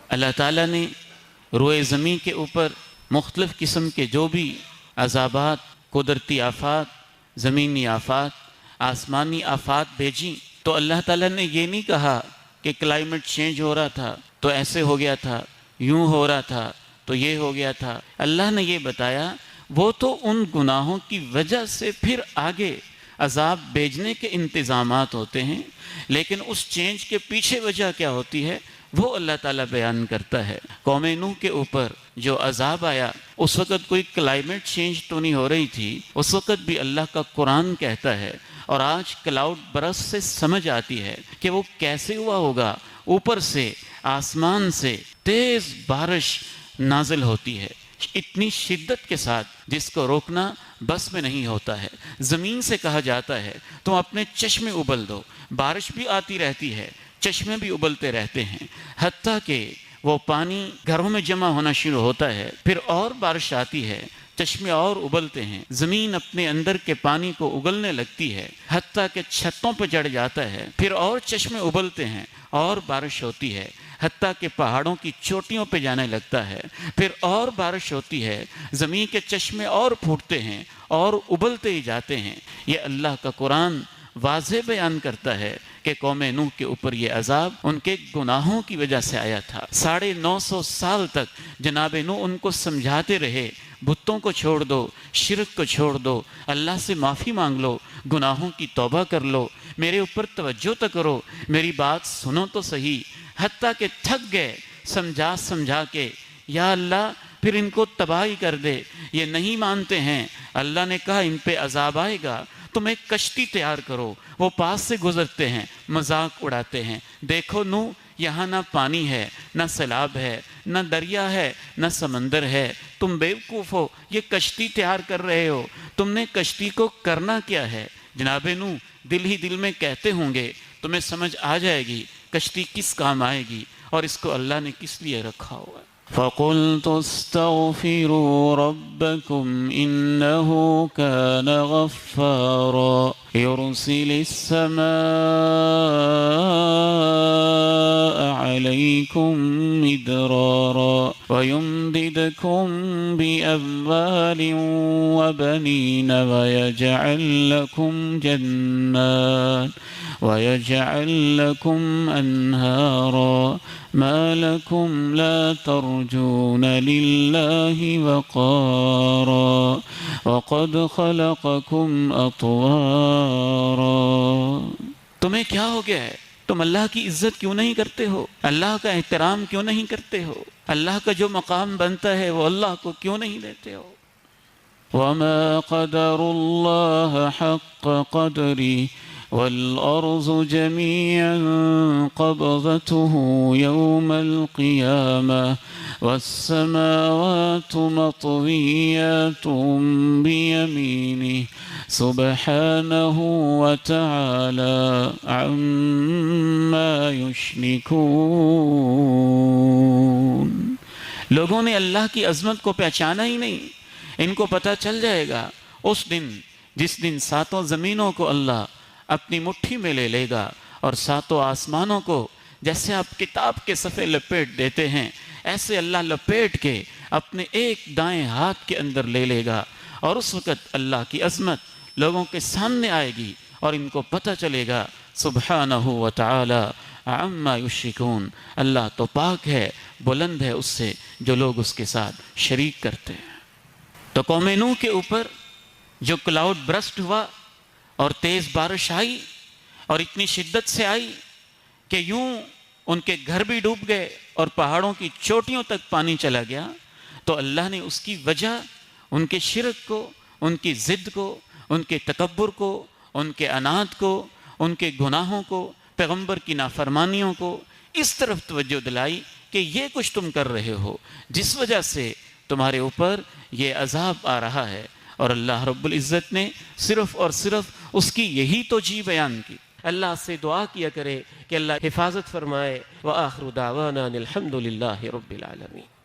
اللہ تعالیٰ نے روئے زمین کے اوپر مختلف قسم کے جو بھی عذابات، قدرتی آفات، زمینی آفات، آسمانی آفات بھیجیں، تو اللہ تعالیٰ نے یہ نہیں کہا کہ کلائمیٹ چینج ہو رہا تھا تو ایسے ہو گیا تھا، یوں ہو رہا تھا تو یہ ہو گیا تھا۔ اللہ نے یہ بتایا وہ تو ان گناہوں کی وجہ سے پھر آگے عذاب بھیجنے کے انتظامات ہوتے ہیں، لیکن اس چینج کے پیچھے وجہ کیا ہوتی ہے وہ اللہ تعالیٰ بیان کرتا ہے۔ قوم نوح کے اوپر جو عذاب آیا اس وقت کوئی کلائمیٹ چینج تو نہیں ہو رہی تھی، اس وقت بھی اللہ کا قرآن کہتا ہے، اور آج کلاؤڈ برسٹ سے سمجھ آتی ہے کہ وہ کیسے ہوا ہوگا۔ اوپر سے آسمان سے تیز بارش نازل ہوتی ہے اتنی شدت کے ساتھ جس کو روکنا بس میں نہیں ہوتا ہے۔ زمین سے کہا جاتا ہے تم اپنے چشمے ابل دو، بارش بھی آتی رہتی ہے، چشمے بھی ابلتے رہتے ہیں، حتیٰ کہ وہ پانی گھروں میں جمع ہونا شروع ہوتا ہے، پھر اور بارش آتی ہے، چشمے اور ابلتے ہیں، زمین اپنے اندر کے پانی کو اگلنے لگتی ہے، حتیٰ کہ چھتوں پہ چڑھ جاتا ہے، پھر اور چشمے ابلتے ہیں اور بارش ہوتی ہے، حتیٰ کہ پہاڑوں کی چوٹیوں پہ جانے لگتا ہے، پھر اور بارش ہوتی ہے، زمین کے چشمے اور پھوٹتے ہیں اور ابلتے ہی جاتے ہیں۔ یہ اللہ کا قرآن واضح بیان کرتا ہے کہ قوم نوح کے اوپر یہ عذاب ان کے گناہوں کی وجہ سے آیا تھا۔ 950 سال تک جناب نوح ان کو سمجھاتے رہے، بتوں کو چھوڑ دو، شرک کو چھوڑ دو، اللہ سے معافی مانگ لو، گناہوں کی توبہ کر لو، میرے اوپر توجہ تو کرو، میری بات سنو تو صحیح۔ حتیٰ کہ تھک گئے سمجھا کے، یا اللہ پھر ان کو تباہی کر دے، یہ نہیں مانتے ہیں۔ اللہ نے کہا ان پہ عذاب آئے گا، تم ایک کشتی تیار کرو۔ وہ پاس سے گزرتے ہیں، مذاق اڑاتے ہیں، دیکھو نوح یہاں نہ پانی ہے، نہ سیلاب ہے، نہ دریا ہے، نہ سمندر ہے، تم بیوقوف ہو، یہ کشتی تیار کر رہے ہو، تم نے کشتی کو کرنا کیا ہے؟ جناب نوح دل ہی دل میں کہتے ہوں گے، تمہیں سمجھ آ جائے گی کشتی کس کام آئے گی اور اس کو اللہ نے کس لیے رکھا ہوا ہے۔ فَقُلْتُ اسْتَغْفِرُوا رَبَّكُمْ إِنَّهُ كَانَ غَفَّارًا يُرْسِلِ السَّمَاءَ عَلَيْكُمْ مِدْرَارًا وَيُمْدِدْكُمْ بِأَمْوَالٍ وَبَنِينَ وَيَجْعَلْ لَكُمْ جَنَّاتٍ وَيَجْعَلْ لَكُمْ أَنْهَارًا مَا لَكُمْ لَا تَرْجُونَ لِلَّهِ وَقَارًا وَقَدْ خَلَقَكُمْ أَطْوَارًا۔ تمہیں کیا ہو گیا ہے؟ تم اللہ کی عزت کیوں نہیں کرتے ہو؟ اللہ کا احترام کیوں نہیں کرتے ہو؟ اللہ کا جو مقام بنتا ہے وہ اللہ کو کیوں نہیں دیتے ہو؟ وَمَا قَدَرُ اللَّهَ حَقَّ قَدْرِهِ وَالْأَرْضُ جَمِيعًا قَبْضَتُهُ يَوْمَ الْقِيَامَةِ وَالسَّمَاوَاتُ مَطْوِيَّاتٌ بِيَمِينِهِ سُبْحَانَهُ وَتَعَالَى عَمَّا يُشْرِكُونَ۔ لوگوں نے اللہ کی عظمت کو پہچانا ہی نہیں۔ ان کو پتہ چل جائے گا اس دن جس دن ساتوں زمینوں کو اللہ اپنی مٹھی میں لے لے گا اور ساتوں آسمانوں کو جیسے آپ کتاب کے صفحے لپیٹ دیتے ہیں ایسے اللہ لپیٹ کے اپنے ایک دائیں ہاتھ کے اندر لے لے گا، اور اس وقت اللہ کی عظمت لوگوں کے سامنے آئے گی اور ان کو پتہ چلے گا سبحانہ و تعالی عما یشرکون، اللہ تو پاک ہے، بلند ہے اس سے جو لوگ اس کے ساتھ شریک کرتے ہیں۔ تو قوم نوح کے اوپر جو کلاؤڈ برسٹ ہوا اور تیز بارش آئی اور اتنی شدت سے آئی کہ یوں ان کے گھر بھی ڈوب گئے اور پہاڑوں کی چوٹیوں تک پانی چلا گیا، تو اللہ نے اس کی وجہ ان کے شرک کو، ان کی ضد کو، ان کے تکبر کو، ان کے عناد کو، ان کے گناہوں کو، پیغمبر کی نافرمانیوں کو اس طرف توجہ دلائی کہ یہ کچھ تم کر رہے ہو جس وجہ سے تمہارے اوپر یہ عذاب آ رہا ہے۔ اور اللہ رب العزت نے صرف اور صرف اس کی یہی توجیہ بیان کی۔ اللہ سے دعا کیا کرے کہ اللہ حفاظت فرمائے۔ وآخر دعوانا الحمد للہ رب العالمین۔